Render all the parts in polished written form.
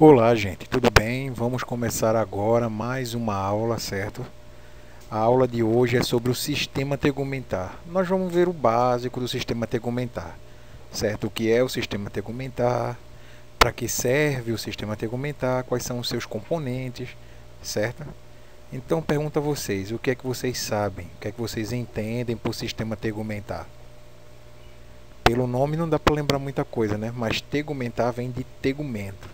Olá, gente, tudo bem? Vamos começar agora mais uma aula, certo? A aula de hoje é sobre o sistema tegumentar. Nós vamos ver o básico do sistema tegumentar, certo? O que é o sistema tegumentar, para que serve o sistema tegumentar, quais são os seus componentes, certo? Então, pergunto a vocês, o que é que vocês sabem? O que é que vocês entendem por sistema tegumentar? Pelo nome não dá para lembrar muita coisa, né? Mas tegumentar vem de tegumento.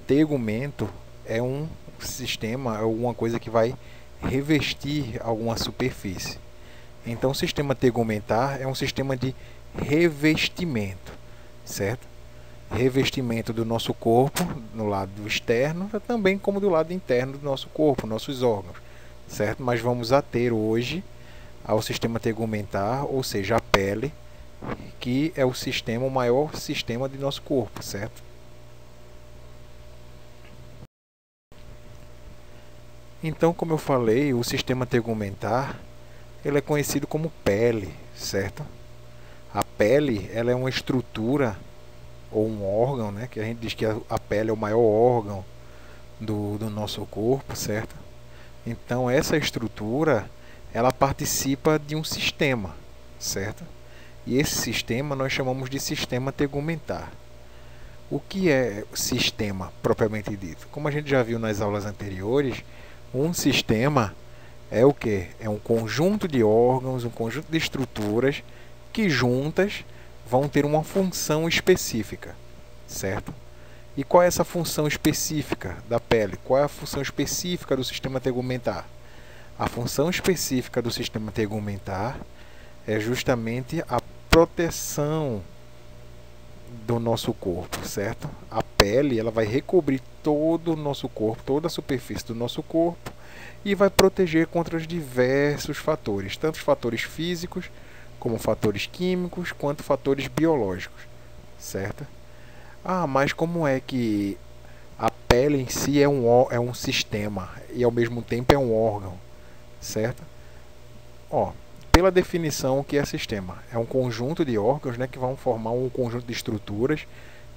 Tegumento é um sistema, é alguma coisa que vai revestir alguma superfície. Então, o sistema tegumentar é um sistema de revestimento, certo? Revestimento do nosso corpo no lado externo, também como do lado interno do nosso corpo, nossos órgãos, certo? Mas vamos ater hoje ao sistema tegumentar, ou seja, a pele, que é o maior sistema do nosso corpo, certo? Então, como eu falei, o sistema tegumentar ele é conhecido como pele, certo? A pele ela é uma estrutura ou um órgão, né? Que a gente diz que a pele é o maior órgão do nosso corpo, certo? Então, essa estrutura ela participa de um sistema, certo? E esse sistema nós chamamos de sistema tegumentar. O que é sistema propriamente dito? Como a gente já viu nas aulas anteriores, um sistema é o que? É um conjunto de órgãos, um conjunto de estruturas que juntas vão ter uma função específica, certo? E qual é essa função específica da pele? Qual é a função específica do sistema tegumentar? A função específica do sistema tegumentar é justamente a proteção do nosso corpo, certo? A pele ela vai recobrir todo o nosso corpo, toda a superfície do nosso corpo e vai proteger contra os diversos fatores, tanto os fatores físicos, como fatores químicos, quanto fatores biológicos, certo? Ah, mas como é que a pele em si é um sistema e ao mesmo tempo é um órgão, certo? Ó, pela definição, o que é sistema? É um conjunto de órgãos, né, que vão formar um conjunto de estruturas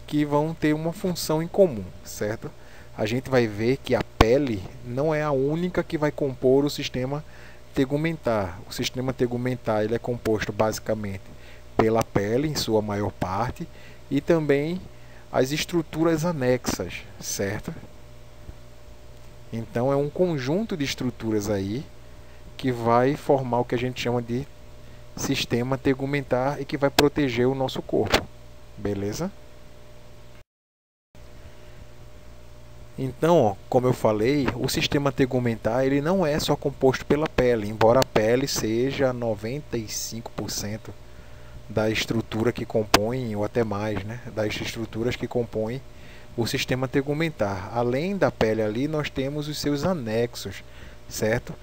que vão ter uma função em comum, certo? A gente vai ver que a pele não é a única que vai compor o sistema tegumentar. O sistema tegumentar ele é composto basicamente pela pele, em sua maior parte, e também as estruturas anexas, certo? Então é um conjunto de estruturas aí que vai formar o que a gente chama de sistema tegumentar e que vai proteger o nosso corpo, beleza? Então, ó, como eu falei, o sistema tegumentar ele não é só composto pela pele, embora a pele seja 95% da estrutura que compõe, ou até mais, né, das estruturas que compõem o sistema tegumentar. Além da pele ali, nós temos os seus anexos, certo?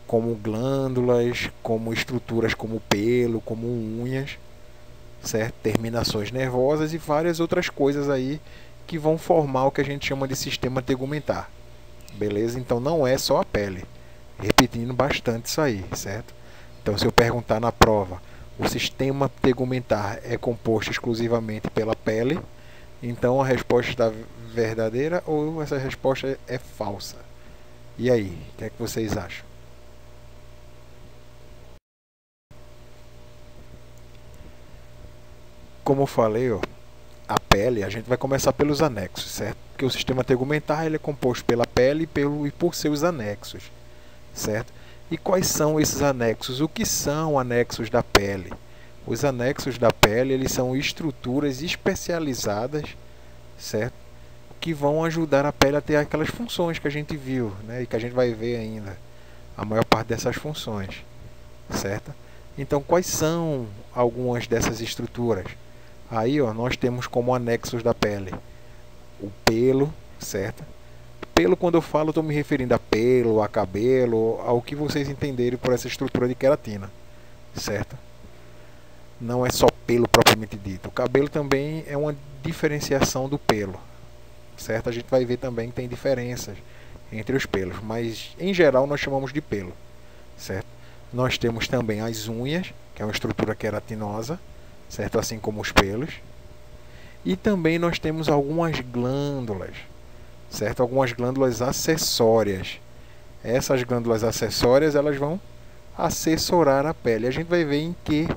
Como glândulas, como estruturas como pelo, como unhas, certo? Terminações nervosas e várias outras coisas aí que vão formar o que a gente chama de sistema tegumentar. Beleza? Então não é só a pele. Repetindo bastante isso aí, certo? Então se eu perguntar na prova, o sistema tegumentar é composto exclusivamente pela pele, então a resposta está verdadeira ou essa resposta é falsa? E aí, o que é que vocês acham? Como eu falei, ó, a pele, a gente vai começar pelos anexos, certo? Porque o sistema tegumentar ele é composto pela pele e por seus anexos, certo? E quais são esses anexos? O que são anexos da pele? Os anexos da pele eles são estruturas especializadas, certo? Que vão ajudar a pele a ter aquelas funções que a gente viu, né? E que a gente vai ver ainda a maior parte dessas funções, certo? Então, quais são algumas dessas estruturas? Aí, ó, nós temos como anexos da pele o pelo, certo? Pelo, quando eu falo, estou me referindo a pelo, a cabelo, ao que vocês entenderem por essa estrutura de queratina, certo? Não é só pelo propriamente dito. O cabelo também é uma diferenciação do pelo, certo? A gente vai ver também que tem diferenças entre os pelos, mas em geral nós chamamos de pelo, certo? Nós temos também as unhas, que é uma estrutura queratinosa, certo? Assim como os pelos. E também nós temos algumas glândulas, certo? Algumas glândulas acessórias. Essas glândulas acessórias, elas vão assessorar a pele. A gente vai ver em que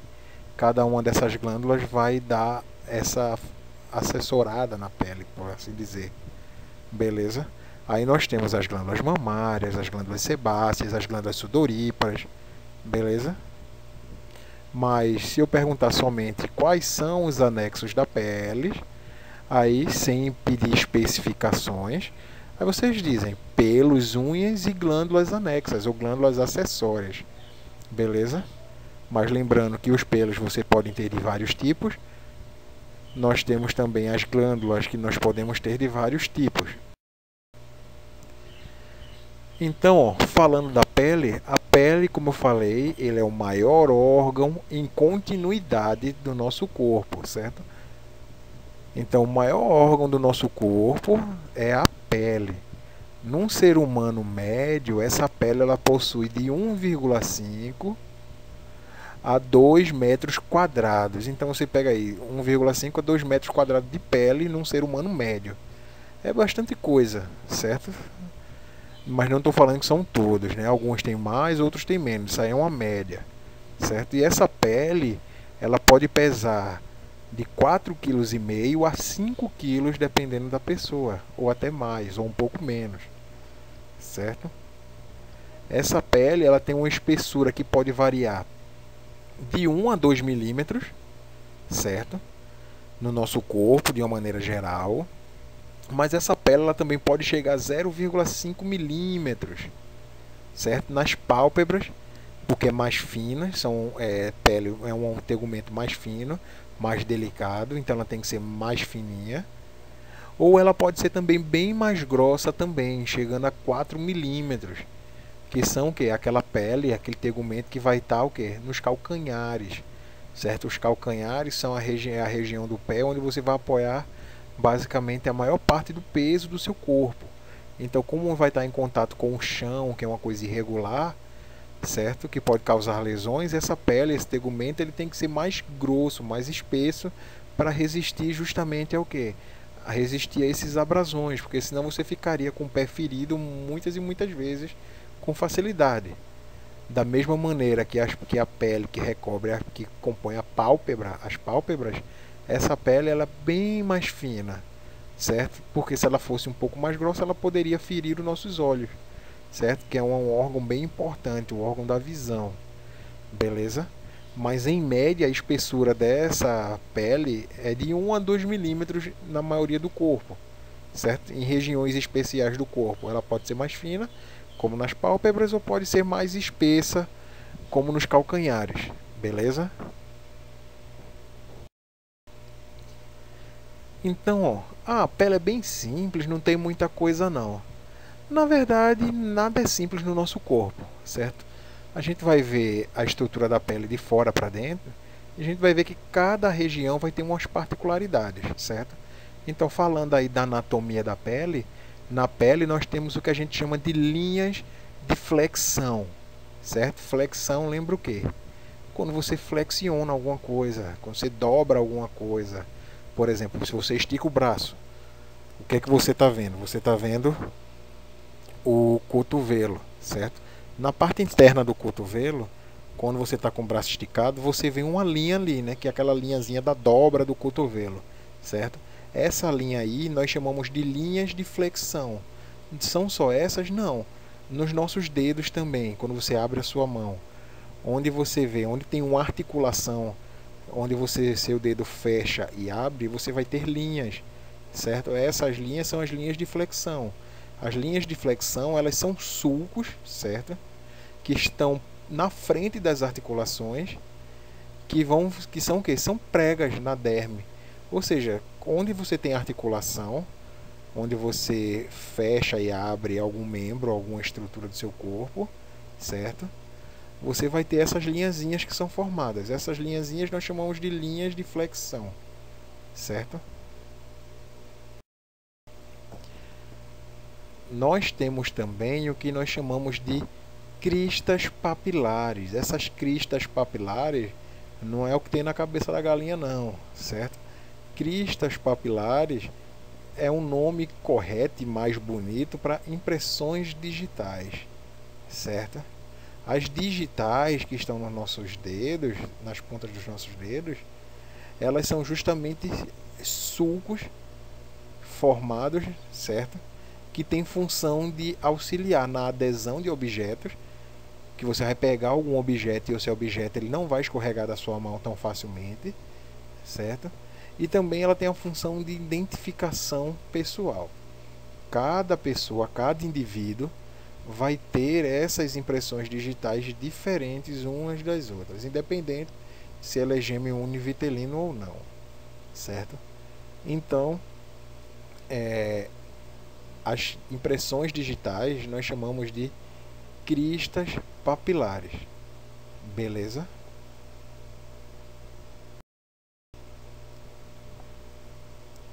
cada uma dessas glândulas vai dar essa assessorada na pele, por assim dizer. Beleza? Aí nós temos as glândulas mamárias, as glândulas sebáceas, as glândulas sudoríparas. Beleza? Mas se eu perguntar somente quais são os anexos da pele, aí sem pedir especificações, aí vocês dizem pelos, unhas e glândulas anexas ou glândulas acessórias. Beleza? Mas lembrando que os pelos você pode ter de vários tipos. Nós temos também as glândulas que nós podemos ter de vários tipos. Então, ó, falando da pele, a pele, como eu falei, ele é o maior órgão em continuidade do nosso corpo, certo? Então, o maior órgão do nosso corpo é a pele. Num ser humano médio, essa pele ela possui de 1,5 a 2 metros quadrados. Então, você pega aí 1,5 a 2 metros quadrados de pele num ser humano médio. É bastante coisa, certo? Mas não estou falando que são todos, né? Alguns têm mais, outros têm menos. Isso aí é uma média, certo? E essa pele, ela pode pesar de 4,5 kg a 5 kg, dependendo da pessoa, ou até mais, ou um pouco menos, certo? Essa pele, ela tem uma espessura que pode variar de 1 a 2 milímetros, certo? No nosso corpo, de uma maneira geral. Mas essa pele ela também pode chegar a 0,5 milímetros, certo? Nas pálpebras, porque é mais fina, pele é um tegumento mais fino, mais delicado, então ela tem que ser mais fininha. Ou ela pode ser também bem mais grossa também, chegando a 4 milímetros, que são o quê? Aquela pele, aquele tegumento que vai estar o quê? Nos calcanhares, certo? Os calcanhares são a região do pé onde você vai apoiar basicamente a maior parte do peso do seu corpo. Então, como vai estar em contato com o chão, que é uma coisa irregular, certo? Que pode causar lesões, essa pele, esse tegumento, ele tem que ser mais grosso, mais espesso, para resistir justamente ao quê? A resistir a esses abrasões, porque senão você ficaria com o pé ferido muitas e muitas vezes com facilidade. Da mesma maneira que a pele que recobre, que compõe a pálpebra, as pálpebras, essa pele ela é bem mais fina, certo? Porque se ela fosse um pouco mais grossa, ela poderia ferir os nossos olhos, certo? Que é um órgão bem importante, o órgão da visão, beleza? Mas em média a espessura dessa pele é de 1 a 2 milímetros na maioria do corpo, certo? Em regiões especiais do corpo, ela pode ser mais fina, como nas pálpebras, ou pode ser mais espessa, como nos calcanhares, beleza? Então, ó, a pele é bem simples, não tem muita coisa não. Na verdade, nada é simples no nosso corpo, certo? A gente vai ver a estrutura da pele de fora para dentro, e a gente vai ver que cada região vai ter umas particularidades, certo? Então, falando aí da anatomia da pele, na pele nós temos o que a gente chama de linhas de flexão, certo? Flexão lembra o quê? Quando você flexiona alguma coisa, quando você dobra alguma coisa. Por exemplo, se você estica o braço, o que é que você está vendo? Você está vendo o cotovelo, certo? Na parte interna do cotovelo, quando você está com o braço esticado, você vê uma linha ali, né? Que é aquela linhazinha da dobra do cotovelo, certo? Essa linha aí nós chamamos de linhas de flexão. São só essas? Não. Nos nossos dedos também, quando você abre a sua mão, onde você vê, onde tem uma articulação, onde seu dedo fecha e abre, você vai ter linhas, certo? Essas linhas são as linhas de flexão. As linhas de flexão, elas são sulcos, certo? Que estão na frente das articulações, que são o quê? São pregas na derme. Ou seja, onde você tem articulação, onde você fecha e abre algum membro, alguma estrutura do seu corpo, certo? Você vai ter essas linhazinhas que são formadas. Essas linhazinhas nós chamamos de linhas de flexão, certo? Nós temos também o que nós chamamos de cristas papilares. Essas cristas papilares não é o que tem na cabeça da galinha não, certo? Cristas papilares é um nome correto e mais bonito para impressões digitais, certo? As digitais que estão nos nossos dedos, nas pontas dos nossos dedos, elas são justamente sulcos formados, certo? Que tem função de auxiliar na adesão de objetos, que você vai pegar algum objeto e o seu objeto ele não vai escorregar da sua mão tão facilmente, certo? E também ela tem a função de identificação pessoal. Cada pessoa, cada indivíduo vai ter essas impressões digitais diferentes umas das outras, independente se ela é gêmeo univitelino ou não, certo? Então, as impressões digitais nós chamamos de cristas papilares, beleza?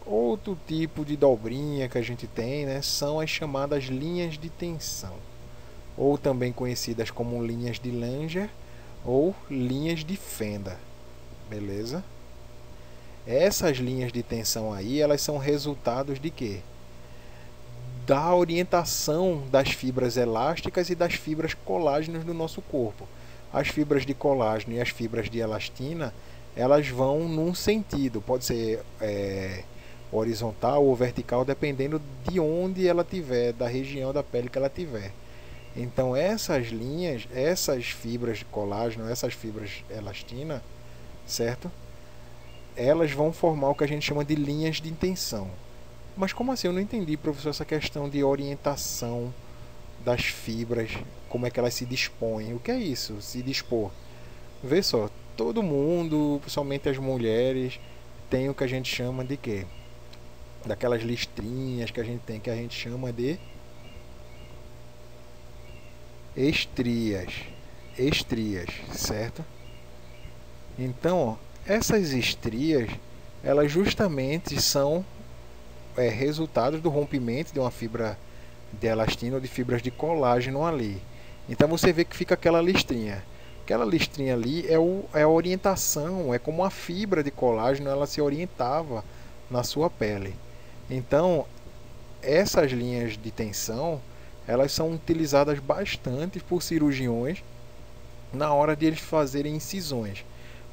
Outro tipo de dobrinha que a gente tem, né, são as chamadas linhas de tensão, ou também conhecidas como linhas de Langer ou linhas de Fenda, beleza? Essas linhas de tensão aí, elas são resultados de quê? Da orientação das fibras elásticas e das fibras colágenas do nosso corpo. As fibras de colágeno e as fibras de elastina, elas vão num sentido, pode ser horizontal ou vertical, dependendo de onde ela tiver, da região da pele que ela tiver. Então essas linhas, essas fibras de colágeno, essas fibras elastina, certo? Elas vão formar o que a gente chama de linhas de tensão. Mas como assim? Eu não entendi, professor, essa questão de orientação das fibras, como é que elas se dispõem. O que é isso, se dispor? Vê só, todo mundo, principalmente as mulheres, tem o que a gente chama de quê? Daquelas listrinhas que a gente tem, que a gente chama de estrias. Estrias, certo? Então, ó, essas estrias, elas justamente são resultados do rompimento de uma fibra de elastina ou de fibras de colágeno ali. Então você vê que fica aquela listrinha. Aquela listrinha ali é a orientação, é como a fibra de colágeno ela se orientava na sua pele. Então, essas linhas de tensão, elas são utilizadas bastante por cirurgiões na hora de eles fazerem incisões.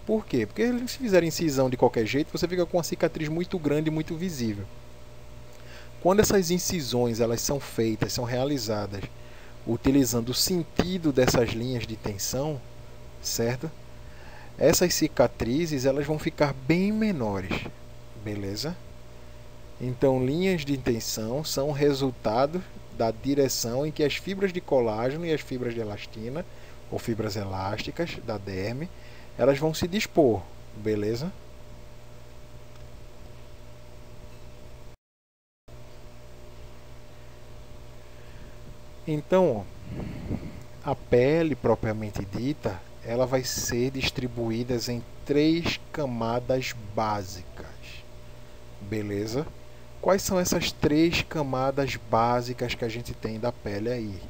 Por quê? Porque eles se fizerem incisão de qualquer jeito, você fica com uma cicatriz muito grande e muito visível. Quando essas incisões elas são feitas, são realizadas utilizando o sentido dessas linhas de tensão, certo? Essas cicatrizes elas vão ficar bem menores, beleza? Então, linhas de tensão são resultado da direção em que as fibras de colágeno e as fibras de elastina, ou fibras elásticas da derme, elas vão se dispor, beleza? Então, a pele propriamente dita, ela vai ser distribuída em 3 camadas básicas, beleza? Quais são essas 3 camadas básicas que a gente tem da pele aí?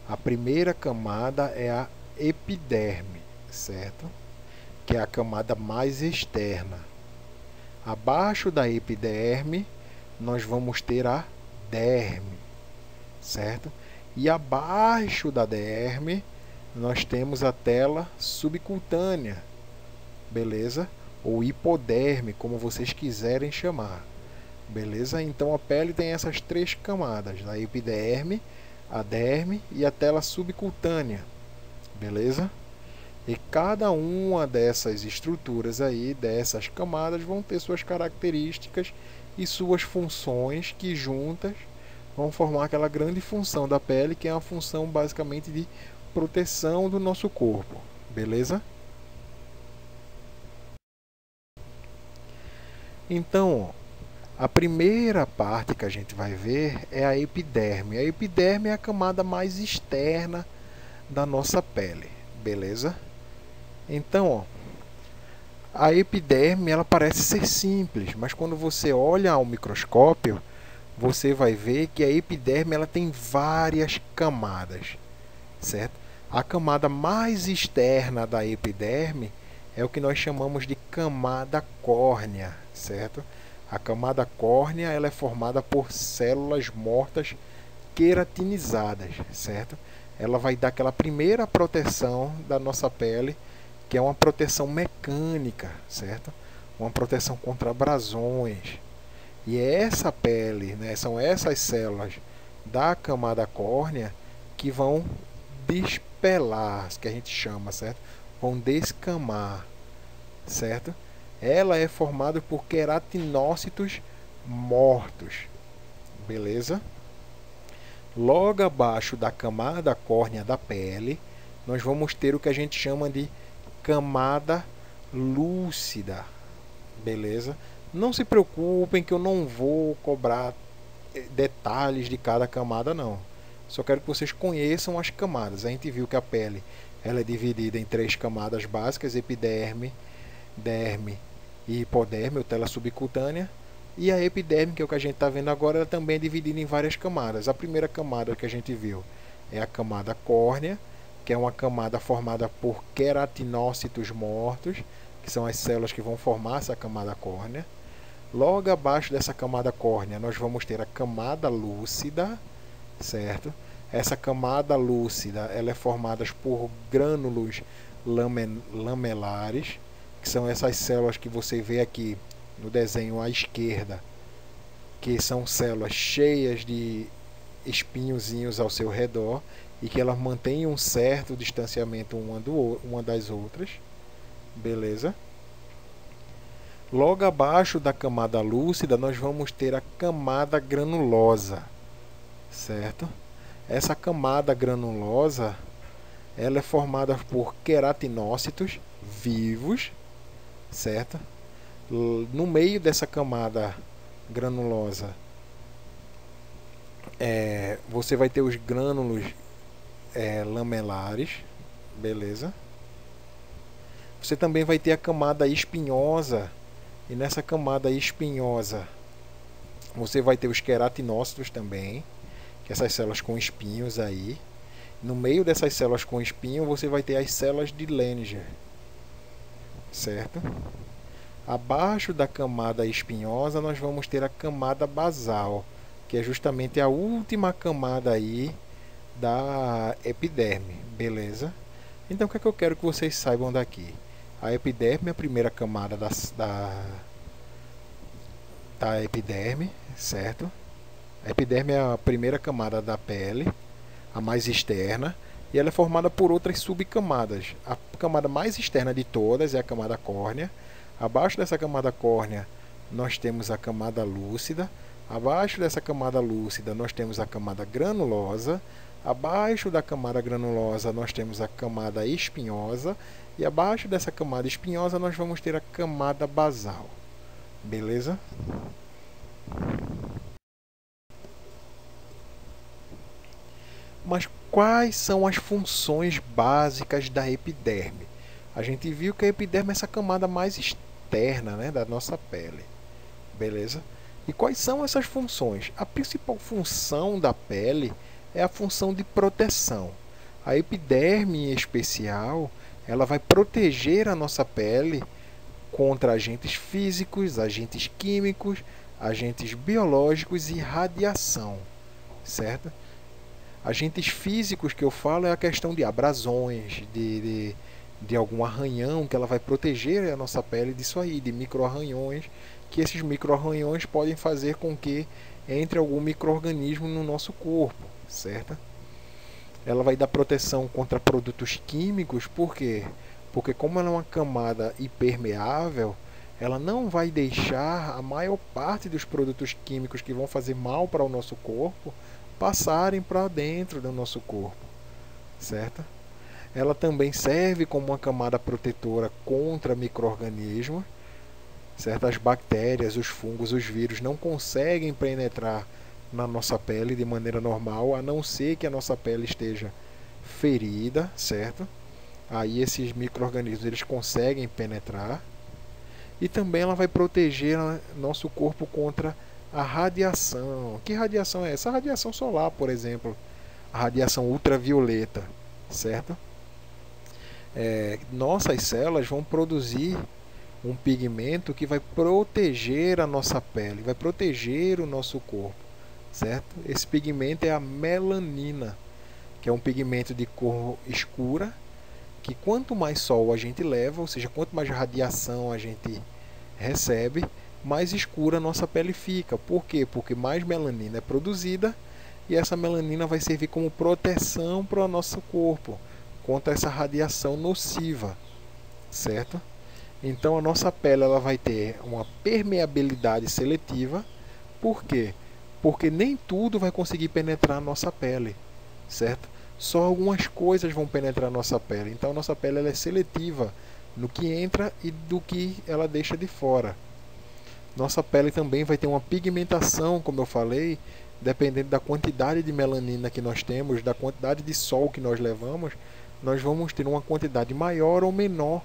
A primeira camada é a epiderme, certo? Que é a camada mais externa. Abaixo da epiderme, nós vamos ter a derme, certo? E abaixo da derme, nós temos a tela subcutânea, beleza? Ou hipoderme, como vocês quiserem chamar, beleza? Então a pele tem essas 3 camadas, a epiderme, a derme e a tela subcutânea, beleza? E cada uma dessas estruturas aí, dessas camadas, vão ter suas características e suas funções que juntas vão formar aquela grande função da pele, que é a função basicamente de proteção do nosso corpo, beleza? Então, a primeira parte que a gente vai ver é a epiderme. A epiderme é a camada mais externa da nossa pele, beleza? Então, ó, a epiderme ela parece ser simples, mas quando você olha ao microscópio, você vai ver que a epiderme ela tem várias camadas, certo? A camada mais externa da epiderme é o que nós chamamos de camada córnea, certo? A camada córnea ela é formada por células mortas queratinizadas, certo? Ela vai dar aquela primeira proteção da nossa pele, que é uma proteção mecânica, certo? Uma proteção contra abrasões. E é essa pele, né, são essas células da camada córnea que vão despelar, que a gente chama, certo? Vão descamar, certo? Ela é formada por queratinócitos mortos, beleza? Logo abaixo da camada córnea da pele, nós vamos ter o que a gente chama de camada lúcida, beleza? Não se preocupem que eu não vou cobrar detalhes de cada camada, não. Só quero que vocês conheçam as camadas. A gente viu que a pele ela é dividida em 3 camadas básicas: epiderme, derme e hipoderme, ou tela subcutânea. E a epiderme, que é o que a gente está vendo agora, ela também é dividida em várias camadas. A primeira camada que a gente viu é a camada córnea, que é uma camada formada por queratinócitos mortos, que são as células que vão formar essa camada córnea. Logo abaixo dessa camada córnea, nós vamos ter a camada lúcida, certo? Essa camada lúcida ela é formada por grânulos lamelares, que são essas células que você vê aqui no desenho à esquerda, que são células cheias de espinhozinhos ao seu redor e que elas mantêm um certo distanciamento uma das outras, beleza? Logo abaixo da camada lúcida nós vamos ter a camada granulosa, certo? Essa camada granulosa ela é formada por queratinócitos vivos, certo? No meio dessa camada granulosa você vai ter os grânulos lamelares, beleza? Você também vai ter a camada espinhosa, e nessa camada espinhosa você vai ter os queratinócitos também, que essas células com espinhos aí. No meio dessas células com espinho você vai ter as células de Lehninger, certo? Abaixo da camada espinhosa nós vamos ter a camada basal, que é justamente a última camada aí da epiderme, beleza? Então o que é que eu quero que vocês saibam daqui? A epiderme é a primeira camada da epiderme, certo? A epiderme é a primeira camada da pele, a mais externa, e ela é formada por outras subcamadas. A camada mais externa de todas é a camada córnea. Abaixo dessa camada córnea nós temos a camada lúcida. Abaixo dessa camada lúcida nós temos a camada granulosa. Abaixo da camada granulosa nós temos a camada espinhosa. E abaixo dessa camada espinhosa nós vamos ter a camada basal. Beleza? Mas quais são as funções básicas da epiderme? A gente viu que a epiderme é essa camada mais externa, né, da nossa pele. Beleza? E quais são essas funções? A principal função da pele é a função de proteção. A epiderme, em especial, ela vai proteger a nossa pele contra agentes físicos, agentes químicos, agentes biológicos e radiação, certo? Agentes físicos que eu falo é a questão de abrasões, de algum arranhão, que ela vai proteger a nossa pele disso aí, de micro-arranhões, que esses micro-arranhões podem fazer com que entre algum micro-organismo no nosso corpo, certo? Ela vai dar proteção contra produtos químicos, por quê? Porque como ela é uma camada impermeável, ela não vai deixar a maior parte dos produtos químicos que vão fazer mal para o nosso corpo passarem para dentro do nosso corpo, certo? Ela também serve como uma camada protetora contra micro-organismos, certo? As bactérias, os fungos, os vírus não conseguem penetrar na nossa pele de maneira normal, a não ser que a nossa pele esteja ferida, certo? Aí esses micro-organismos eles conseguem penetrar. E também ela vai proteger nosso corpo contra a radiação. Que radiação é essa? A radiação solar, por exemplo, a radiação ultravioleta, certo? Nossas células vão produzir um pigmento que vai proteger a nossa pele, vai proteger o nosso corpo, certo? Esse pigmento é a melanina, que é um pigmento de cor escura, que quanto mais sol a gente leva, ou seja, quanto mais radiação a gente recebe, mais escura a nossa pele fica. Por quê? Porque mais melanina é produzida e essa melanina vai servir como proteção para o nosso corpo contra essa radiação nociva, certo? Então a nossa pele ela vai ter uma permeabilidade seletiva. Por quê? Porque nem tudo vai conseguir penetrar a nossa pele, certo? Só algumas coisas vão penetrar a nossa pele. Então a nossa pele ela é seletiva no que entra e do que ela deixa de fora. Nossa pele também vai ter uma pigmentação, como eu falei, dependendo da quantidade de melanina que nós temos, da quantidade de sol que nós levamos, nós vamos ter uma quantidade maior ou menor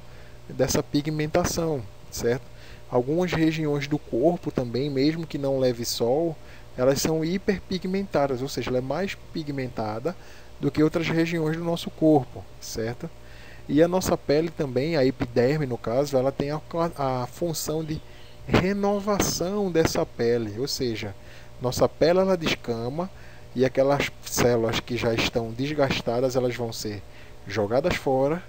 dessa pigmentação, certo? Algumas regiões do corpo também, mesmo que não leve sol, elas são hiperpigmentadas, ou seja, ela é mais pigmentada do que outras regiões do nosso corpo, certo? E a nossa pele também, a epiderme no caso, ela tem a função de renovação dessa pele, ou seja, nossa pele ela descama e aquelas células que já estão desgastadas, elas vão ser jogadas fora,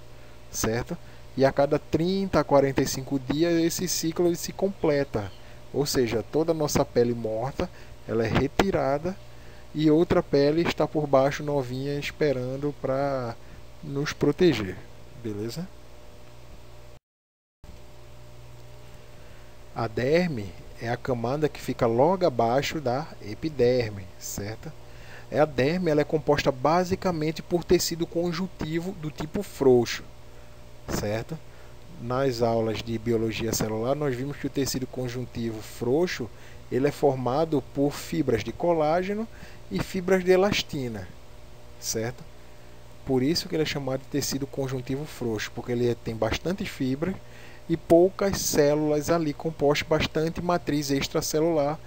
certo? E a cada 30 a 45 dias esse ciclo ele se completa. Ou seja, toda a nossa pele morta, ela é retirada e outra pele está por baixo novinha esperando para nos proteger. Beleza? A derme é a camada que fica logo abaixo da epiderme, certo? A derme ela é composta basicamente por tecido conjuntivo do tipo frouxo, certo? Nas aulas de biologia celular nós vimos que o tecido conjuntivo frouxo ele é formado por fibras de colágeno e fibras de elastina, certo? Por isso que ele é chamado de tecido conjuntivo frouxo, porque ele tem bastantes fibras e poucas células ali compostas, bastante matriz extracelular,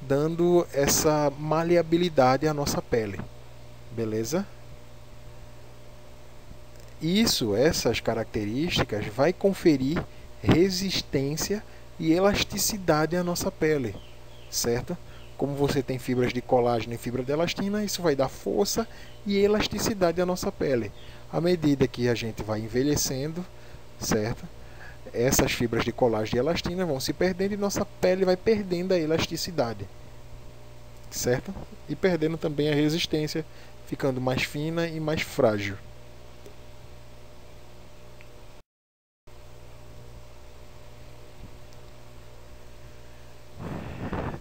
dando essa maleabilidade à nossa pele. Beleza? Essas características vai conferir resistência e elasticidade à nossa pele, certo? Como você tem fibras de colágeno e fibra de elastina, isso vai dar força e elasticidade à nossa pele. À medida que a gente vai envelhecendo, certo? Essas fibras de colágeno e elastina vão se perdendo e nossa pele vai perdendo a elasticidade, certo? E perdendo também a resistência, ficando mais fina e mais frágil.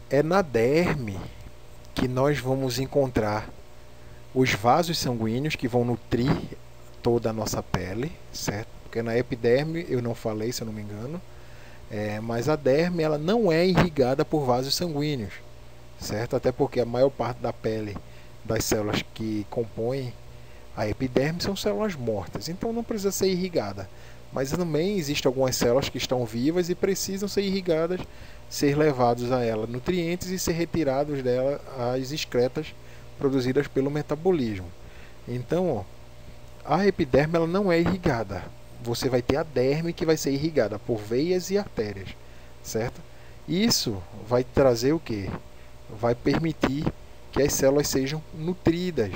É na derme que nós vamos encontrar os vasos sanguíneos que vão nutrir toda a nossa pele, certo? Porque na epiderme, eu não falei, se eu não me engano, mas a derme ela não é irrigada por vasos sanguíneos, certo? Até porque a maior parte da pele das células que compõem a epiderme são células mortas, então não precisa ser irrigada. Mas também existem algumas células que estão vivas e precisam ser irrigadas, ser levados a ela nutrientes e ser retirados dela as excretas produzidas pelo metabolismo. Então, a epiderme ela não é irrigada. Você vai ter a derme que vai ser irrigada por veias e artérias, certo? Isso vai trazer o quê? Vai permitir que as células sejam nutridas,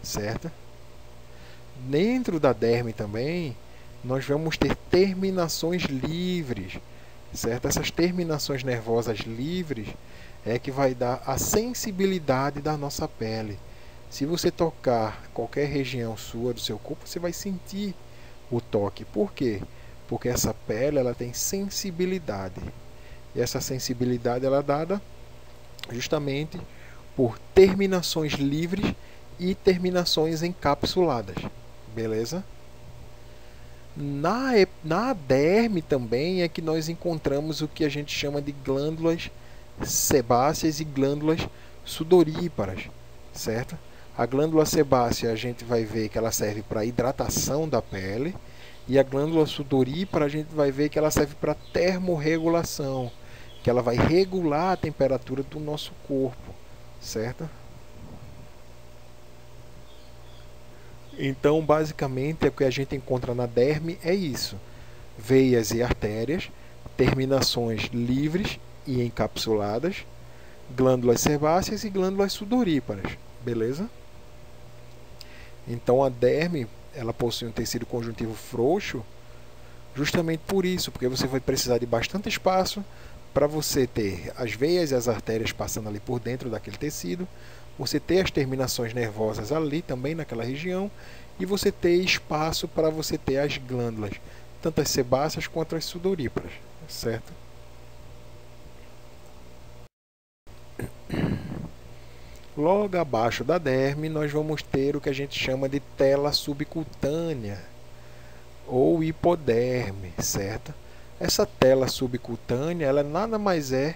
certo? Dentro da derme também, nós vamos ter terminações livres, certo? Essas terminações nervosas livres é que vai dar a sensibilidade da nossa pele. Se você tocar qualquer região sua do seu corpo, você vai sentir o toque. Por quê? Porque essa pele ela tem sensibilidade. E essa sensibilidade ela é dada justamente por terminações livres e terminações encapsuladas. Beleza? Na derme também é que nós encontramos o que a gente chama de glândulas sebáceas e glândulas sudoríparas, certo? A glândula sebácea a gente vai ver que ela serve para hidratação da pele e a glândula sudorípara a gente vai ver que ela serve para termorregulação, que ela vai regular a temperatura do nosso corpo, certo? Então, basicamente, o que a gente encontra na derme é isso: veias e artérias terminações livres e encapsuladas, glândulas sebáceas e glândulas sudoríparas, beleza? Então a derme, ela possui um tecido conjuntivo frouxo, justamente por isso, porque você vai precisar de bastante espaço para você ter as veias e as artérias passando ali por dentro daquele tecido, você ter as terminações nervosas ali também naquela região, e você ter espaço para você ter as glândulas, tanto as sebáceas quanto as sudoríparas, certo? Logo abaixo da derme, nós vamos ter o que a gente chama de tela subcutânea, ou hipoderme, certo? Essa tela subcutânea, ela nada mais é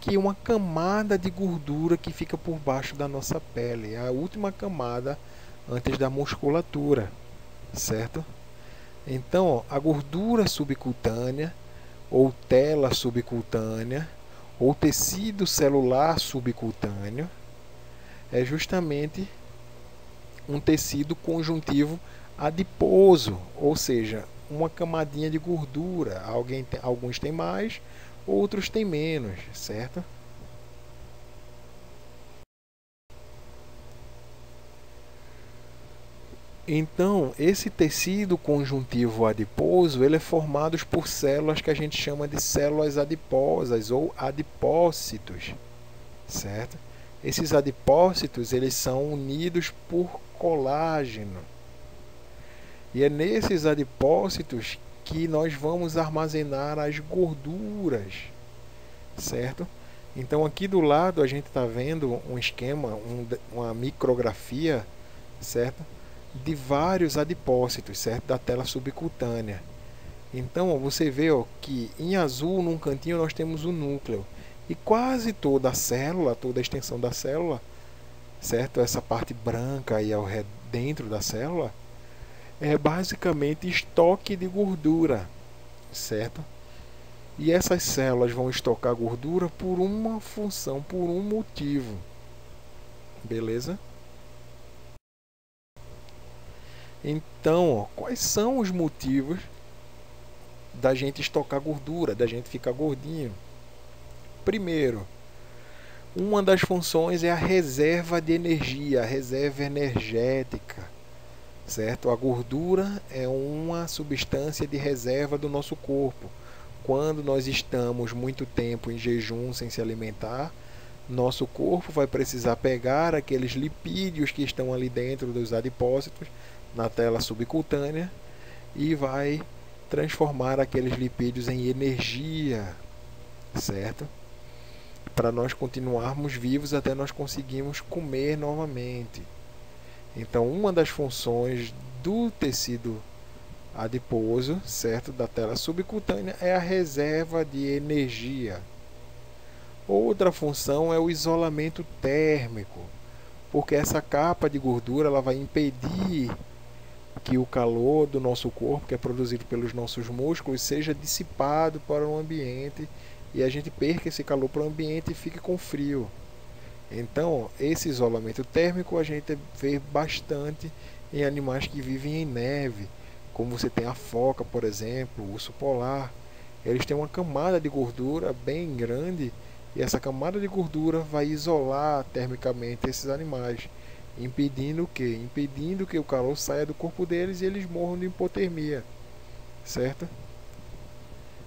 que uma camada de gordura que fica por baixo da nossa pele, é a última camada antes da musculatura, certo? Então, a gordura subcutânea, ou tela subcutânea, ou tecido celular subcutâneo, é justamente um tecido conjuntivo adiposo, ou seja, uma camadinha de gordura. Alguns têm mais, outros têm menos, certo? Então, esse tecido conjuntivo adiposo, ele é formado por células que a gente chama de células adiposas ou adipócitos, certo? Esses adipócitos, eles são unidos por colágeno. E é nesses adipócitos que nós vamos armazenar as gorduras, certo? Então aqui do lado a gente está vendo um esquema, uma micrografia, certo? De vários adipócitos, certo? Da tela subcutânea. Então você vê que em azul, num cantinho, nós temos o núcleo. E quase toda a célula, toda a extensão da célula, certo? Essa parte branca aí dentro da célula, é basicamente estoque de gordura, certo? E essas células vão estocar gordura por uma função, por um motivo, beleza? Então, quais são os motivos da gente estocar gordura, da gente ficar gordinho? Primeiro, uma das funções é a reserva de energia, a reserva energética, certo? A gordura é uma substância de reserva do nosso corpo. Quando nós estamos muito tempo em jejum sem se alimentar, nosso corpo vai precisar pegar aqueles lipídios que estão ali dentro dos adipócitos, na tela subcutânea, e vai transformar aqueles lipídios em energia, certo? Para nós continuarmos vivos até nós conseguirmos comer novamente. Então, uma das funções do tecido adiposo, certo, da tela subcutânea, é a reserva de energia. Outra função é o isolamento térmico, porque essa capa de gordura ela vai impedir que o calor do nosso corpo, que é produzido pelos nossos músculos, seja dissipado para o ambiente e a gente perca esse calor para o ambiente e fique com frio. Então, esse isolamento térmico a gente vê bastante em animais que vivem em neve, como você tem a foca, por exemplo, o urso polar. Eles têm uma camada de gordura bem grande e essa camada de gordura vai isolar termicamente esses animais, impedindo o quê? Impedindo que o calor saia do corpo deles e eles morram de hipotermia, certo?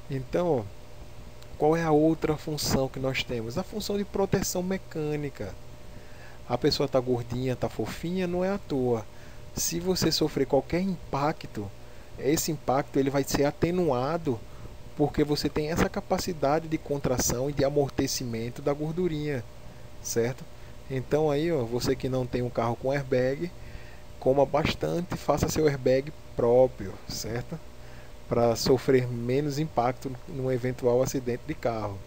Então, qual é a outra função que nós temos? A função de proteção mecânica. A pessoa está gordinha, está fofinha, não é à toa. Se você sofrer qualquer impacto, esse impacto ele vai ser atenuado porque você tem essa capacidade de contração e de amortecimento da gordurinha, certo? Então aí, ó, você que não tem um carro com airbag, coma bastante, faça seu airbag próprio, certo? Para sofrer menos impacto num eventual acidente de carro.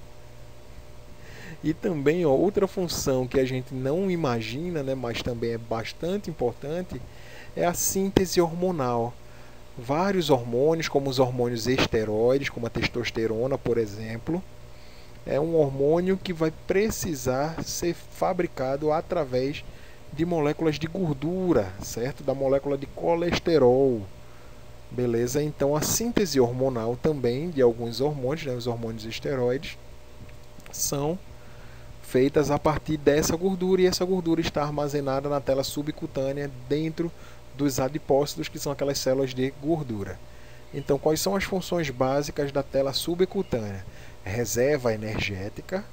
E também ó, outra função que a gente não imagina, né, mas também é bastante importante, é a síntese hormonal. Vários hormônios, como os hormônios esteroides, como a testosterona, por exemplo, é um hormônio que vai precisar ser fabricado através de moléculas de gordura, certo? Da molécula de colesterol. Beleza? Então a síntese hormonal também de alguns hormônios, né, os hormônios esteroides, são feitas a partir dessa gordura, e essa gordura está armazenada na tela subcutânea dentro dos adipócitos, que são aquelas células de gordura. Então, quais são as funções básicas da tela subcutânea? Reserva energética,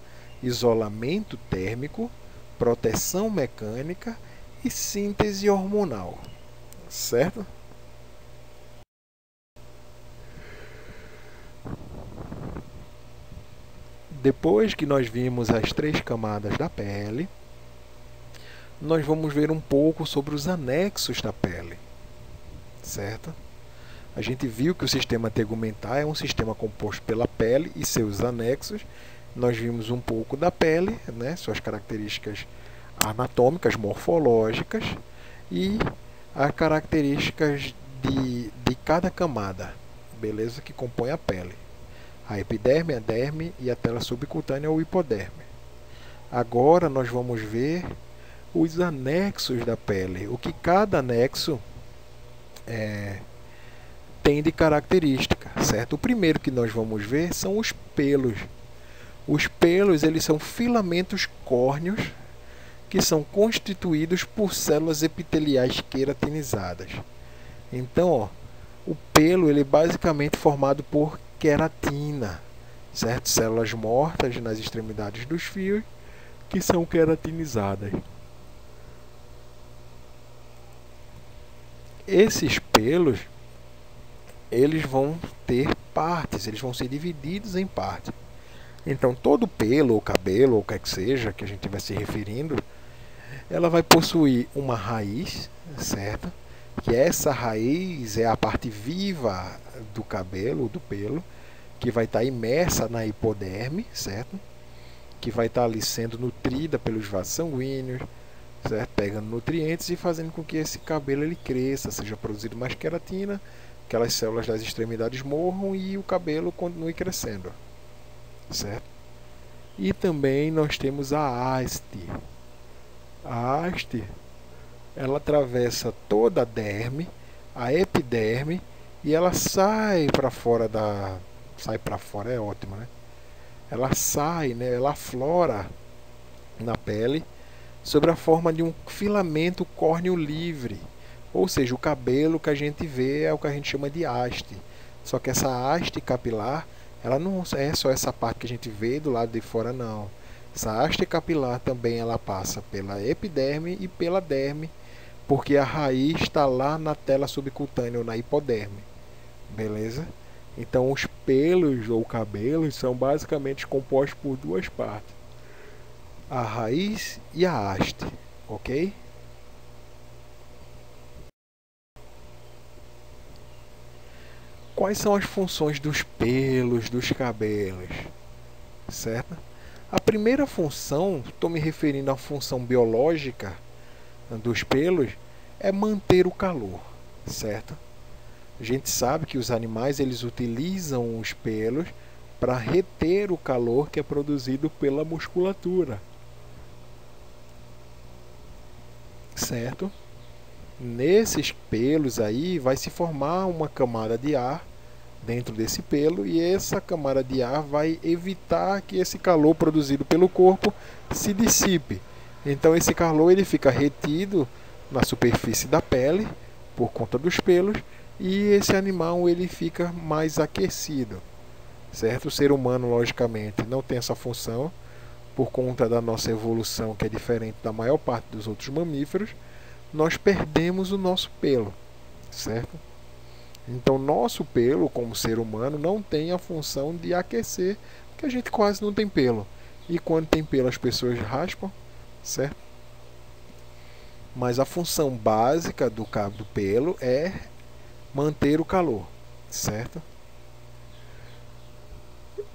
isolamento térmico, proteção mecânica e síntese hormonal. Certo? Depois que nós vimos as 3 camadas da pele, nós vamos ver um pouco sobre os anexos da pele. Certo? A gente viu que o sistema tegumentar é um sistema composto pela pele e seus anexos. Nós vimos um pouco da pele, né, suas características anatômicas, morfológicas, e as características de cada camada, beleza, que compõe a pele. A epiderme, a derme e a tela subcutânea ou hipoderme. Agora nós vamos ver os anexos da pele, o que cada anexo tem de característica, certo? O primeiro que nós vamos ver são os pelos. Os pelos, eles são filamentos córneos que são constituídos por células epiteliais queratinizadas. Então, ó, o pelo ele é basicamente formado por queratina, certo? Células mortas nas extremidades dos fios que são queratinizadas. Esses pelos eles vão ter partes, eles vão ser divididos em partes. Então, todo pelo, ou cabelo, ou o que seja que a gente estiver se referindo, ela vai possuir uma raiz, certo? Que essa raiz é a parte viva do cabelo, do pelo, que vai estar imersa na hipoderme, certo? Que vai estar ali sendo nutrida pelos vasos sanguíneos, certo? Pegando nutrientes e fazendo com que esse cabelo ele cresça, seja produzido mais queratina, aquelas células das extremidades morram e o cabelo continue crescendo, certo? E também nós temos a haste. A haste, ela atravessa toda a derme, a epiderme, e ela sai para fora é ótimo, né? Ela sai, né? Ela aflora na pele sob a forma de um filamento córneo livre. Ou seja, o cabelo que a gente vê é o que a gente chama de haste. Só que essa haste capilar, ela não é só essa parte que a gente vê do lado de fora, não. Essa haste capilar também ela passa pela epiderme e pela derme, porque a raiz está lá na tela subcutânea ou na hipoderme. Beleza? Então os pelos ou cabelos são basicamente compostos por duas partes: a raiz e a haste. Ok? Quais são as funções dos pelos, dos cabelos? Certo? A primeira função, estou me referindo à função biológica dos pelos, é manter o calor, certo? A gente sabe que os animais eles utilizam os pelos para reter o calor que é produzido pela musculatura, certo? Nesses pelos aí vai se formar uma camada de ar dentro desse pelo, e essa camada de ar vai evitar que esse calor produzido pelo corpo se dissipe. Então esse calor ele fica retido na superfície da pele por conta dos pelos, e esse animal ele fica mais aquecido, certo? O ser humano logicamente não tem essa função por conta da nossa evolução, que é diferente da maior parte dos outros mamíferos. Nós perdemos o nosso pelo, certo? Então nosso pelo como ser humano não tem a função de aquecer, porque a gente quase não tem pelo, e quando tem pelo as pessoas raspam, certo? Mas a função básica do cabo do pelo é manter o calor, certo?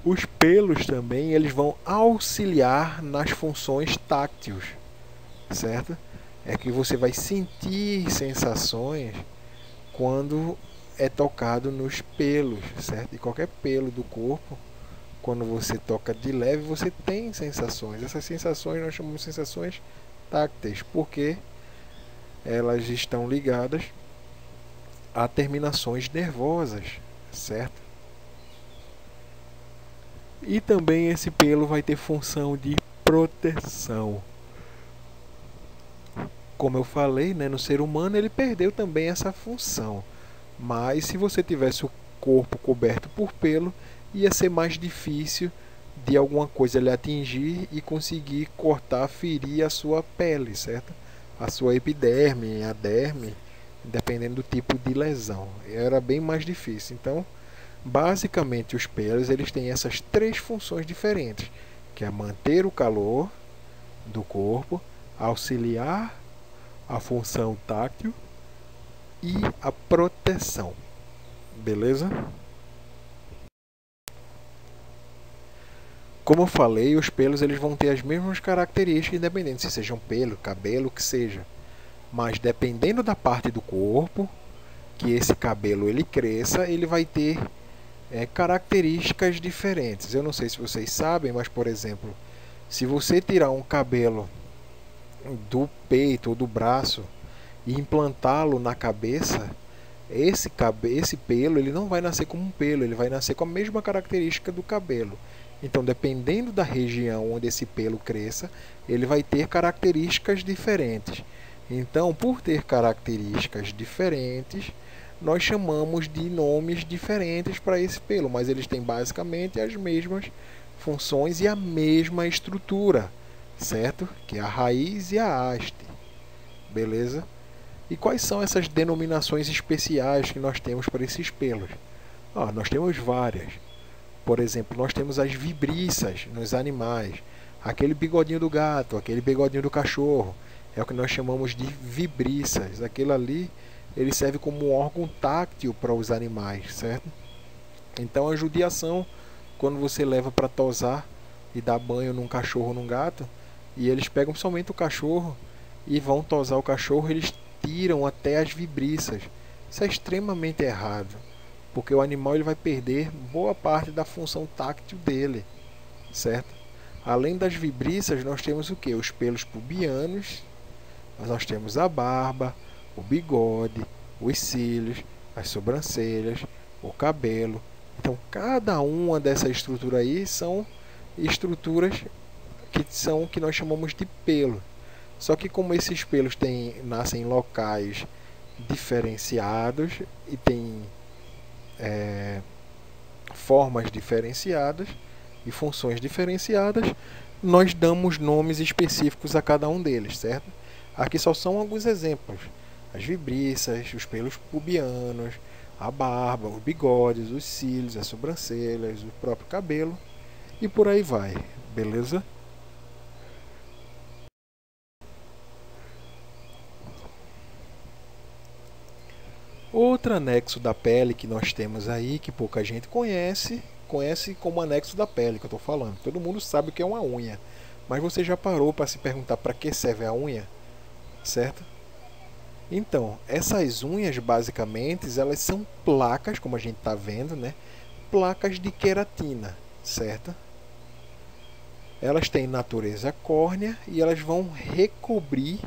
Os pelos também eles vão auxiliar nas funções tácteis, certo? É que você vai sentir sensações quando é tocado nos pelos, certo? E qualquer pelo do corpo, quando você toca de leve, você tem sensações. Essas sensações nós chamamos de sensações tácteis, porque elas estão ligadas a terminações nervosas, certo? E também esse pelo vai ter função de proteção. Como eu falei, né, no ser humano ele perdeu também essa função. Mas se você tivesse o corpo coberto por pelo, ia ser mais difícil de alguma coisa lhe atingir e conseguir cortar, ferir a sua pele, certo? A sua epiderme, a derme, dependendo do tipo de lesão. Era bem mais difícil. Então, basicamente os pelos eles têm essas três funções diferentes, que é manter o calor do corpo, auxiliar a função táctil e a proteção. Beleza? Como eu falei, os pelos eles vão ter as mesmas características, independente se sejam pelo, cabelo, o que seja. Mas dependendo da parte do corpo que esse cabelo ele cresça, ele vai ter características diferentes. Eu não sei se vocês sabem, mas por exemplo, se você tirar um cabelo do peito ou do braço e implantá-lo na cabeça, esse pelo ele não vai nascer como um pelo, ele vai nascer com a mesma característica do cabelo. Então, dependendo da região onde esse pelo cresça, ele vai ter características diferentes. Então, por ter características diferentes, nós chamamos de nomes diferentes para esse pelo, mas eles têm basicamente as mesmas funções e a mesma estrutura, certo? Que é a raiz e a haste. Beleza? E quais são essas denominações especiais que nós temos para esses pelos? Nós temos várias. Por exemplo, nós temos as vibriças nos animais. Aquele bigodinho do gato, aquele bigodinho do cachorro. É o que nós chamamos de vibriças. Aquilo ali, ele serve como um órgão táctil para os animais, certo? Então a judiação, quando você leva para tosar e dar banho num cachorro ou num gato, e eles pegam somente o cachorro e vão tosar o cachorro, eles tiram até as vibriças. Isso é extremamente errado, porque o animal ele vai perder boa parte da função táctil dele, certo? Além das vibriças, nós temos o que? Os pelos pubianos, nós temos a barba, o bigode, os cílios, as sobrancelhas, o cabelo. Então, cada uma dessa estrutura aí são estruturas que nós chamamos de pelo. Só que como esses pelos nascem em locais diferenciados e têm formas diferenciadas e funções diferenciadas, nós damos nomes específicos a cada um deles, certo? Aqui só são alguns exemplos. As vibriças, os pelos pubianos, a barba, os bigodes, os cílios, as sobrancelhas, o próprio cabelo e por aí vai, beleza? Outro anexo da pele que nós temos aí, que pouca gente conhece como anexo da pele que eu estou falando. Todo mundo sabe o que é uma unha, mas você já parou para se perguntar para que serve a unha, certo? Então, essas unhas basicamente elas são placas, como a gente está vendo, né? Placas de queratina, certo? Elas têm natureza córnea e elas vão recobrir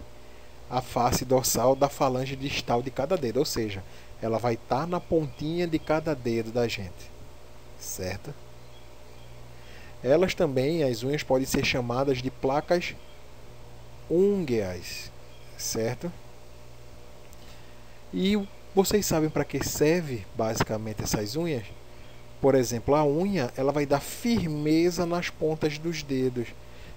a face dorsal da falange distal de cada dedo, ou seja, ela vai estar na pontinha de cada dedo da gente, certo? Elas também, as unhas podem ser chamadas de placas úngueas, certo? E vocês sabem para que serve basicamente essas unhas? Por exemplo, a unha ela vai dar firmeza nas pontas dos dedos.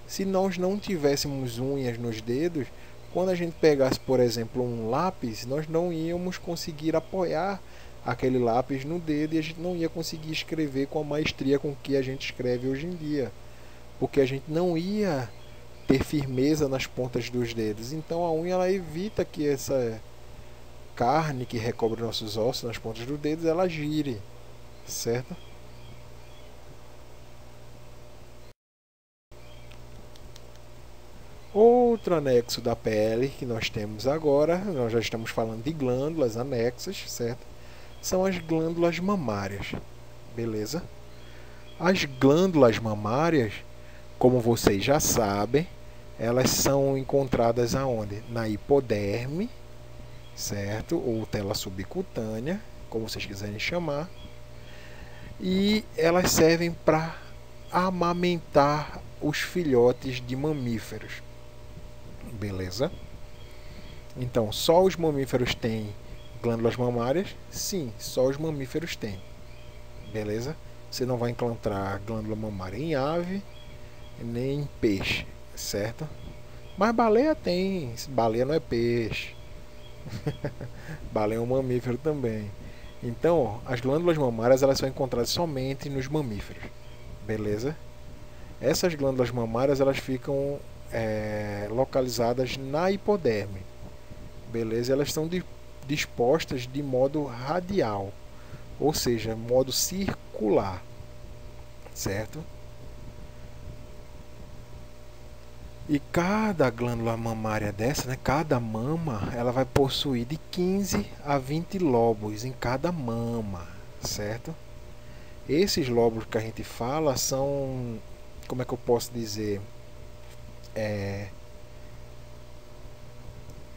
Se nós não tivéssemos unhas nos dedos, quando a gente pegasse, por exemplo, um lápis, nós não íamos conseguir apoiar aquele lápis no dedo e a gente não ia conseguir escrever com a maestria com que a gente escreve hoje em dia, porque a gente não ia ter firmeza nas pontas dos dedos. Então a unha ela evita que essa carne que recobre nossos ossos nas pontas dos dedos ela gire, certo? Outro anexo da pele que nós temos agora, nós já estamos falando de glândulas anexas, certo? São as glândulas mamárias, beleza? As glândulas mamárias, como vocês já sabem, elas são encontradas aonde? Na hipoderme certo? Ou tela subcutânea, como vocês quiserem chamar. E elas servem para amamentar os filhotes de mamíferos. Beleza? Então, só os mamíferos têm glândulas mamárias? Sim, só os mamíferos têm. Beleza? Você não vai encontrar glândula mamária em ave, nem em peixe, certo? Mas baleia tem. Baleia não é peixe. Baleia é um mamífero também. Então, as glândulas mamárias elas são encontradas somente nos mamíferos. Beleza? Essas glândulas mamárias elas ficam localizadas na hipoderme. Beleza? Elas estão dispostas de modo radial, ou seja, modo circular, certo? E cada glândula mamária dessa, né, cada mama, ela vai possuir de 15 a 20 lóbulos em cada mama, certo? Esses lóbulos que a gente fala são, como é que eu posso dizer,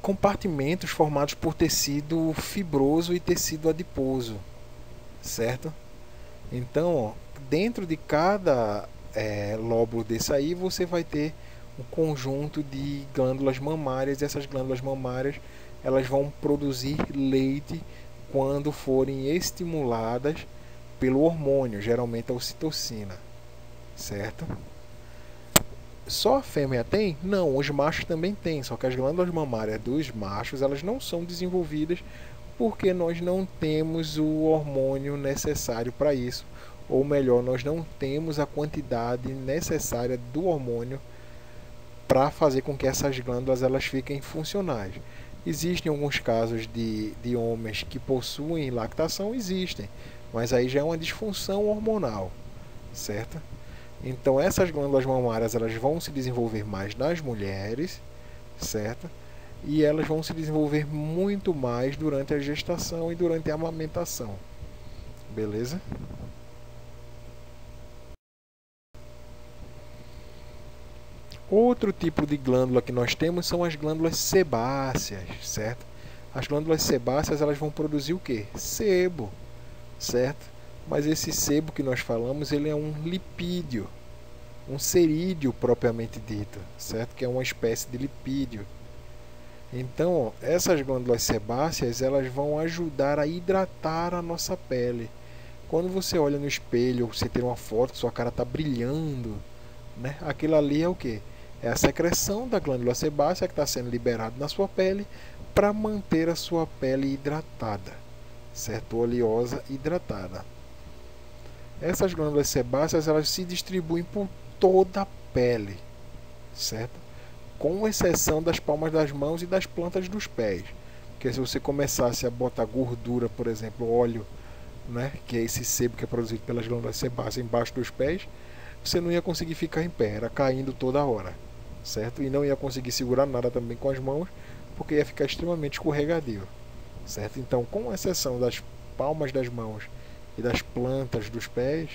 compartimentos formados por tecido fibroso e tecido adiposo, certo? Então, dentro de cada lóbulo desse aí, você vai ter um conjunto de glândulas mamárias, e essas glândulas mamárias elas vão produzir leite quando forem estimuladas pelo hormônio, geralmente a ocitocina, certo? Só a fêmea tem? Não, os machos também têm, só que as glândulas mamárias dos machos elas não são desenvolvidas porque nós não temos o hormônio necessário para isso, ou melhor, nós não temos a quantidade necessária do hormônio para fazer com que essas glândulas elas fiquem funcionais. Existem alguns casos de homens que possuem lactação, existem, mas aí já é uma disfunção hormonal, certo? Então essas glândulas mamárias elas vão se desenvolver mais nas mulheres, certo? E elas vão se desenvolver muito mais durante a gestação e durante a amamentação. Beleza? Outro tipo de glândula que nós temos são as glândulas sebáceas, certo? As glândulas sebáceas elas vão produzir o quê? Sebo, certo? Mas esse sebo que nós falamos, ele é um lipídio, um cerídeo propriamente dito, certo? Que é uma espécie de lipídio. Então, essas glândulas sebáceas, elas vão ajudar a hidratar a nossa pele. Quando você olha no espelho, você tem uma foto, sua cara está brilhando, né? Aquilo ali é o quê? É a secreção da glândula sebácea que está sendo liberada na sua pele para manter a sua pele hidratada, certo? Oleosa, hidratada. Essas glândulas sebáceas elas se distribuem por toda a pele, certo? Com exceção das palmas das mãos e das plantas dos pés. Porque se você começasse a botar gordura, por exemplo, óleo, né, que é esse sebo que é produzido pelas glândulas sebáceas embaixo dos pés, você não ia conseguir ficar em pé, era caindo toda hora, certo? E não ia conseguir segurar nada também com as mãos, porque ia ficar extremamente escorregadio, certo? Então, com exceção das palmas das mãos e das plantas dos pés,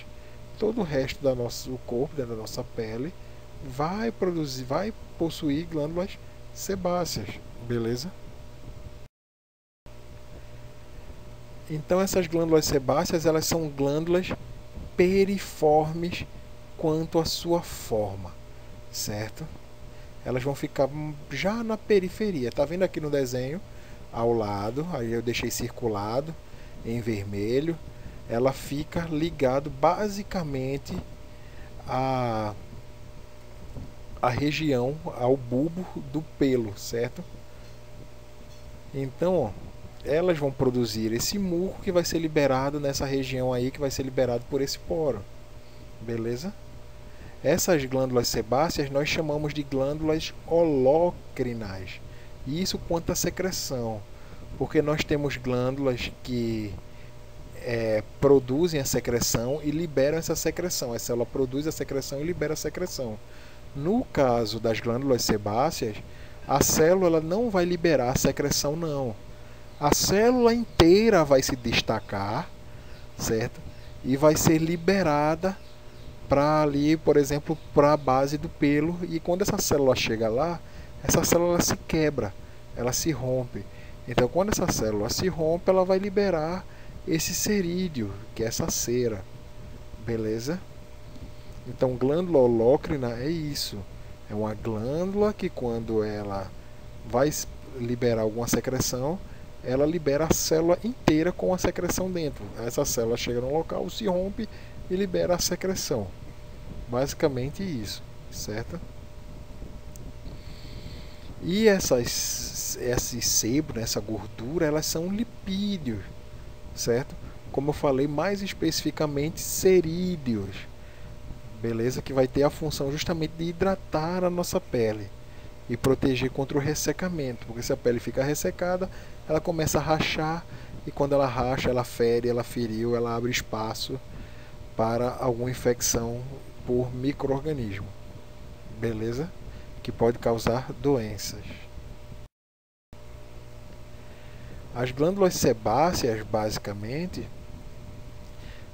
todo o resto do nosso corpo, da nossa pele, vai possuir glândulas sebáceas, beleza? Então essas glândulas sebáceas, elas são glândulas periformes quanto à sua forma, certo? Elas vão ficar já na periferia. Tá vendo aqui no desenho, ao lado, aí eu deixei circulado em vermelho. Ela fica ligado basicamente à região, ao bulbo do pelo, certo? Então, ó, elas vão produzir esse muco que vai ser liberado nessa região aí, que vai ser liberado por esse poro, beleza? Essas glândulas sebáceas nós chamamos de glândulas holócrinas. Isso quanto à secreção, porque nós temos glândulas que produzem a secreção e liberam essa secreção. A célula produz a secreção e libera a secreção. No caso das glândulas sebáceas, a célula não vai liberar a secreção, não. A célula inteira vai se destacar, certo? E vai ser liberada para ali, por exemplo, para a base do pelo. E quando essa célula chega lá, essa célula se quebra, ela se rompe. Então, quando essa célula se rompe, ela vai liberar esse cerídeo, que é essa cera. Beleza? Então, glândula holócrina é isso. É uma glândula que, quando ela vai liberar alguma secreção, ela libera a célula inteira com a secreção dentro. Essa célula chega no local, se rompe e libera a secreção. Basicamente isso, certo? E esse sebo, essa gordura, elas são lipídios, certo? Como eu falei, mais especificamente cerídeos, beleza? Que vai ter a função justamente de hidratar a nossa pele e proteger contra o ressecamento, porque se a pele fica ressecada, ela começa a rachar, e quando ela racha, ela fere, ela feriu, ela abre espaço para alguma infecção por micro-organismo, beleza? Que pode causar doenças. As glândulas sebáceas, basicamente,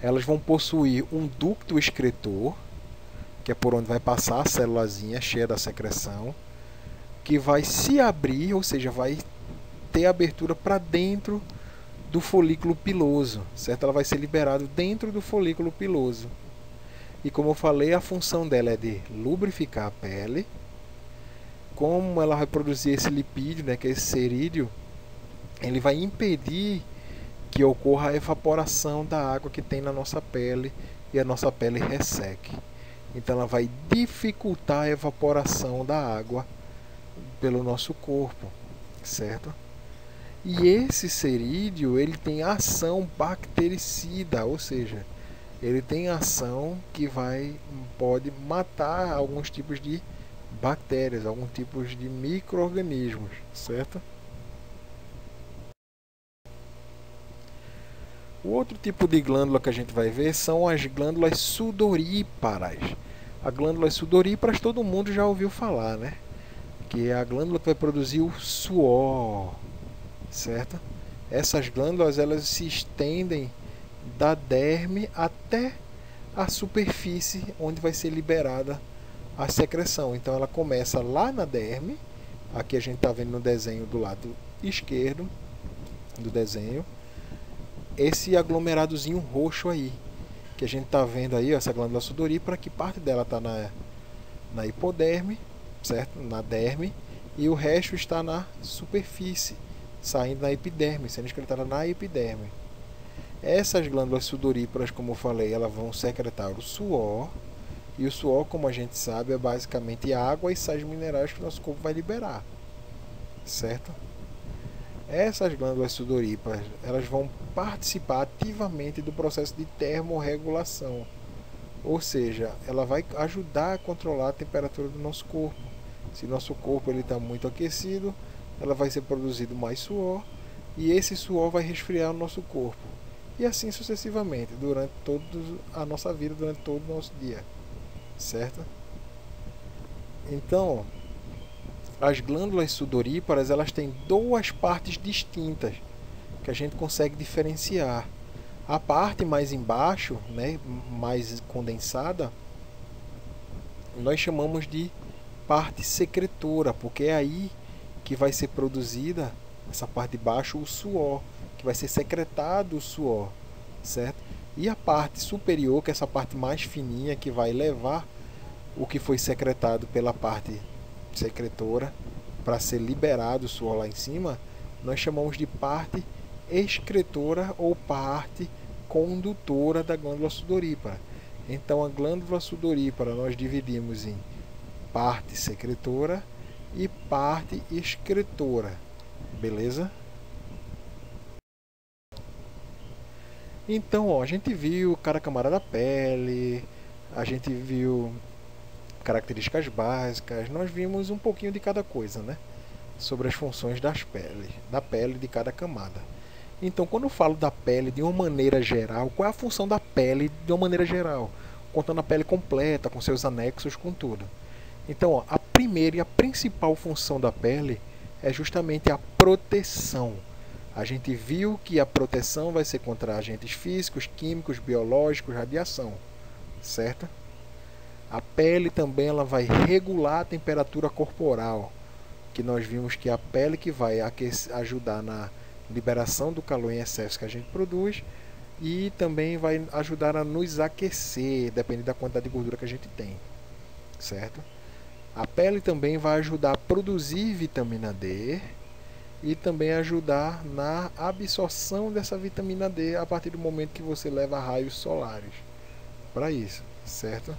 elas vão possuir um ducto excretor, que é por onde vai passar a célulazinha cheia da secreção, que vai se abrir, ou seja, vai ter abertura para dentro do folículo piloso, certo? Ela vai ser liberada dentro do folículo piloso. E como eu falei, a função dela é de lubrificar a pele. Como ela vai produzir esse lipídio, que é esse cerídeo, ele vai impedir que ocorra a evaporação da água que tem na nossa pele e a nossa pele resseque. Então ela vai dificultar a evaporação da água pelo nosso corpo, certo? E esse cerídeo, ele tem ação bactericida, ou seja, ele tem ação que pode matar alguns tipos de bactérias, alguns tipos de micro-organismos, certo? O outro tipo de glândula que a gente vai ver são as glândulas sudoríparas. As glândulas sudoríparas todo mundo já ouviu falar, né? Que é a glândula que vai produzir o suor, certo? Essas glândulas, elas se estendem da derme até a superfície onde vai ser liberada a secreção. Então ela começa lá na derme, aqui a gente está vendo no desenho do lado esquerdo do desenho, esse aglomeradozinho roxo aí, que a gente está vendo aí, essa glândula sudorípara, que parte dela está na hipoderme, certo? Na derme, e o resto está na superfície, saindo na epiderme, sendo excretada na epiderme. Essas glândulas sudoríparas, como eu falei, elas vão secretar o suor, e o suor, como a gente sabe, é basicamente água e sais minerais que o nosso corpo vai liberar, certo? Essas glândulas sudoríparas, elas vão participar ativamente do processo de termorregulação, ou seja, ela vai ajudar a controlar a temperatura do nosso corpo. Se nosso corpo está muito aquecido, ela vai ser produzido mais suor, e esse suor vai resfriar o nosso corpo, e assim sucessivamente, durante toda a nossa vida, durante todo o nosso dia, certo? Então, as glândulas sudoríparas, elas têm duas partes distintas que a gente consegue diferenciar. A parte mais embaixo, mais condensada, nós chamamos de parte secretora, porque é aí que vai ser produzida, essa parte de baixo, o suor, que vai ser secretado o suor, certo? E a parte superior, que é essa parte mais fininha, que vai levar o que foi secretado pela parte secretora para ser liberado o suor lá em cima, nós chamamos de parte excretora ou parte condutora da glândula sudorípara. Então a glândula sudorípara nós dividimos em parte secretora e parte excretora, beleza? Então, a gente viu cada camada da pele, a gente viu características básicas, nós vimos um pouquinho de cada coisa, né? Sobre as funções da pele de cada camada. Então, quando eu falo da pele de uma maneira geral, qual é a função da pele de uma maneira geral? Contando a pele completa, com seus anexos, com tudo. Então, a primeira e a principal função da pele é justamente a proteção. A gente viu que a proteção vai ser contra agentes físicos, químicos, biológicos, radiação, certo? A pele também ela vai regular a temperatura corporal, que nós vimos que a pele que vai ajudar na liberação do calor em excesso que a gente produz e também vai ajudar a nos aquecer, dependendo da quantidade de gordura que a gente tem, certo? A pele também vai ajudar a produzir vitamina D e também ajudar na absorção dessa vitamina D a partir do momento que você leva raios solares para isso, certo?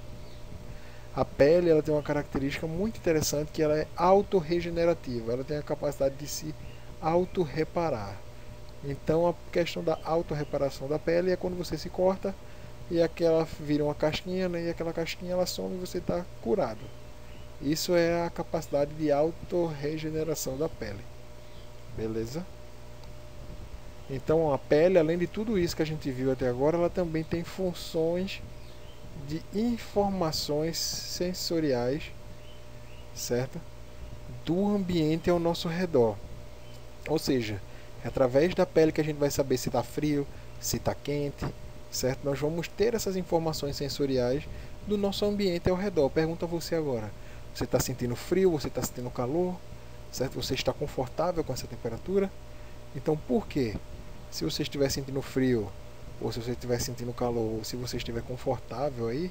A pele ela tem uma característica muito interessante que ela é autorregenerativa, ela tem a capacidade de se autorreparar. Então a questão da autorreparação da pele é quando você se corta e aquela vira uma casquinha, né, e aquela casquinha ela some e você está curado. Isso é a capacidade de autorregeneração da pele. Beleza? Então a pele, além de tudo isso que a gente viu até agora, ela também tem funções de informações sensoriais, certo? Do ambiente ao nosso redor. Ou seja, é através da pele que a gente vai saber se está frio, se está quente, certo? Nós vamos ter essas informações sensoriais do nosso ambiente ao redor. Pergunta a você agora: você está sentindo frio? Você está sentindo calor? Certo? Você está confortável com essa temperatura? Então, por quê? Se você estiver sentindo frio, ou se você estiver sentindo calor, ou se você estiver confortável aí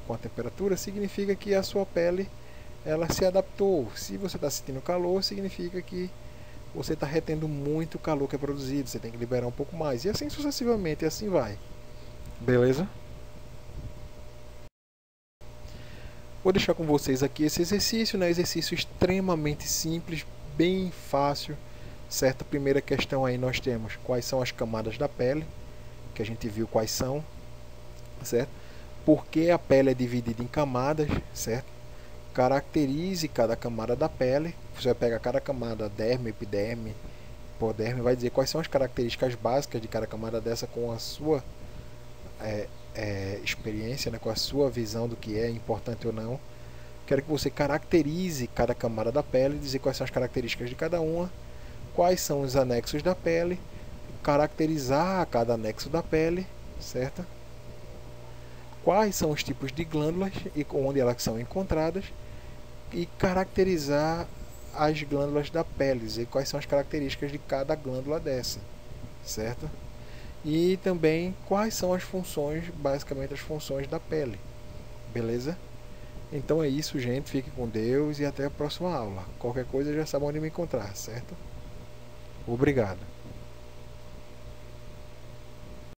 com a temperatura, significa que a sua pele ela se adaptou. Se você está sentindo calor, significa que você está retendo muito calor que é produzido, você tem que liberar um pouco mais. E assim sucessivamente, e assim vai. Beleza? Vou deixar com vocês aqui esse exercício, né? Exercício extremamente simples, bem fácil, certo? Primeira questão aí nós temos quais são as camadas da pele, que a gente viu quais são, certo? Por que a pele é dividida em camadas, certo? Caracterize cada camada da pele. Você vai pegar cada camada, derme, epiderme, hipoderme, vai dizer quais são as características básicas de cada camada dessa com a sua experiência, né, com a sua visão do que é importante ou não. Quero que você caracterize cada camada da pele, dizer quais são as características de cada uma, quais são os anexos da pele, caracterizar cada anexo da pele, certo? Quais são os tipos de glândulas e onde elas são encontradas, e caracterizar as glândulas da pele, dizer quais são as características de cada glândula dessa, certo? E também quais são as funções, basicamente as funções da pele, beleza? Então é isso, gente, fique com Deus e até a próxima aula. Qualquer coisa já sabe onde me encontrar, certo? Obrigado.